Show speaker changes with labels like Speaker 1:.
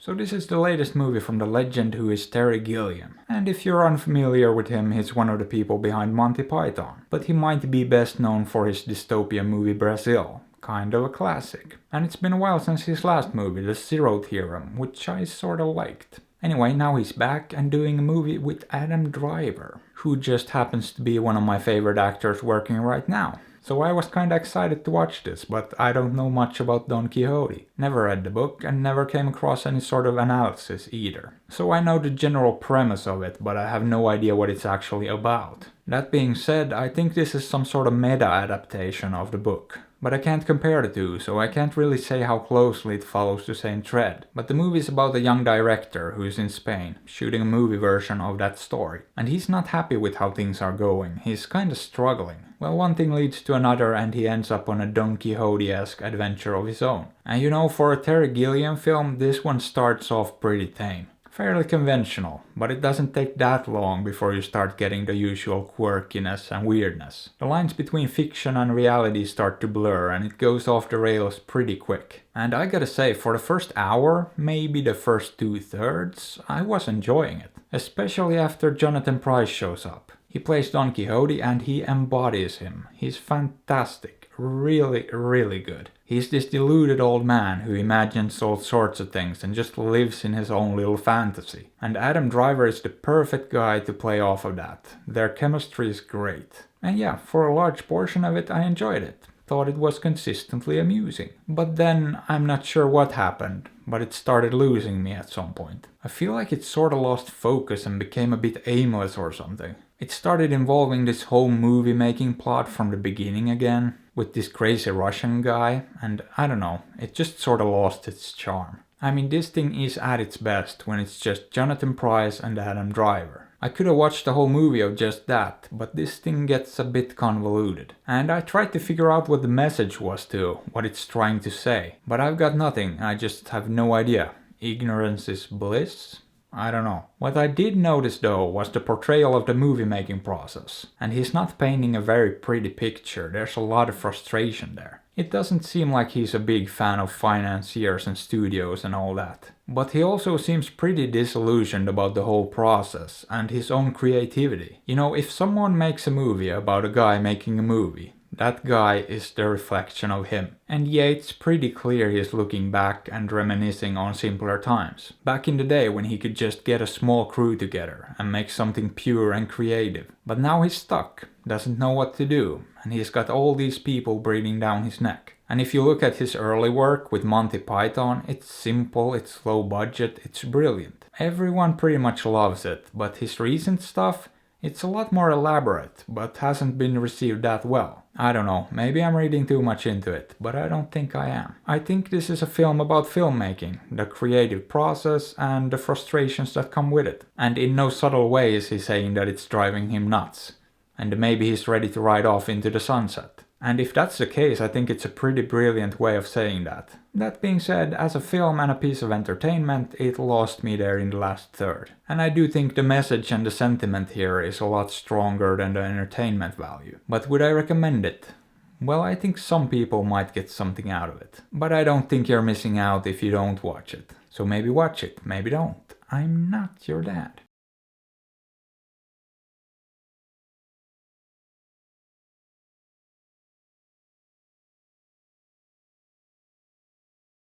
Speaker 1: So this is the latest movie from the legend who is Terry Gilliam. And if you're unfamiliar with him, he's one of the people behind Monty Python. But he might be best known for his dystopian movie Brazil. Kind of a classic. And it's been a while since his last movie, The Zero Theorem, which I sorta liked. Anyway, now he's back and doing a movie with Adam Driver, who just happens to be one of my favorite actors working right now. So I was kinda excited to watch this, but I don't know much about Don Quixote. Never read the book and never came across any sort of analysis either. So I know the general premise of it, but I have no idea what it's actually about. That being said, I think this is some sort of meta adaptation of the book. But I can't compare the two, so I can't really say how closely it follows the same thread. But the movie is about a young director who is in Spain, shooting a movie version of that story. And he's not happy with how things are going, he's kinda struggling. Well, one thing leads to another and he ends up on a Don Quixote-esque adventure of his own. And you know, for a Terry Gilliam film, this one starts off pretty tame. Fairly conventional, but it doesn't take that long before you start getting the usual quirkiness and weirdness. The lines between fiction and reality start to blur and it goes off the rails pretty quick. And I gotta say, for the first hour, maybe the first 2/3, I was enjoying it. Especially after Jonathan Pryce shows up. He plays Don Quixote and he embodies him. He's fantastic. Really, really good. He's this deluded old man who imagines all sorts of things and just lives in his own little fantasy. And Adam Driver is the perfect guy to play off of that. Their chemistry is great. And yeah, for a large portion of it I enjoyed it. Thought it was consistently amusing. But then, I'm not sure what happened, but it started losing me at some point. I feel like it sorta lost focus and became a bit aimless or something. It started involving this whole movie making plot from the beginning again, with this crazy Russian guy, and I don't know, it just sorta lost its charm. I mean, this thing is at its best when it's just Jonathan Pryce and Adam Driver. I could have watched the whole movie of just that, but this thing gets a bit convoluted. And I tried to figure out what the message was too, what it's trying to say. But I've got nothing, I just have no idea. Ignorance is bliss? I don't know. What I did notice though was the portrayal of the movie making process. And he's not painting a very pretty picture, there's a lot of frustration there. It doesn't seem like he's a big fan of financiers and studios and all that. But he also seems pretty disillusioned about the whole process and his own creativity. You know, if someone makes a movie about a guy making a movie, that guy is the reflection of him. And yeah, it's pretty clear he's looking back and reminiscing on simpler times. Back in the day when he could just get a small crew together and make something pure and creative. But now he's stuck, doesn't know what to do, and he's got all these people breathing down his neck. And if you look at his early work with Monty Python, it's simple, it's low budget, it's brilliant. Everyone pretty much loves it, but his recent stuff, it's a lot more elaborate, but hasn't been received that well. I don't know, maybe I'm reading too much into it, but I don't think I am. I think this is a film about filmmaking, the creative process and the frustrations that come with it. And in no subtle way is he saying that it's driving him nuts. And maybe he's ready to ride off into the sunset. And if that's the case, I think it's a pretty brilliant way of saying that. That being said, as a film and a piece of entertainment, it lost me there in the last third. And I do think the message and the sentiment here is a lot stronger than the entertainment value. But would I recommend it? Well, I think some people might get something out of it. But I don't think you're missing out if you don't watch it. So maybe watch it, maybe don't. I'm not your dad.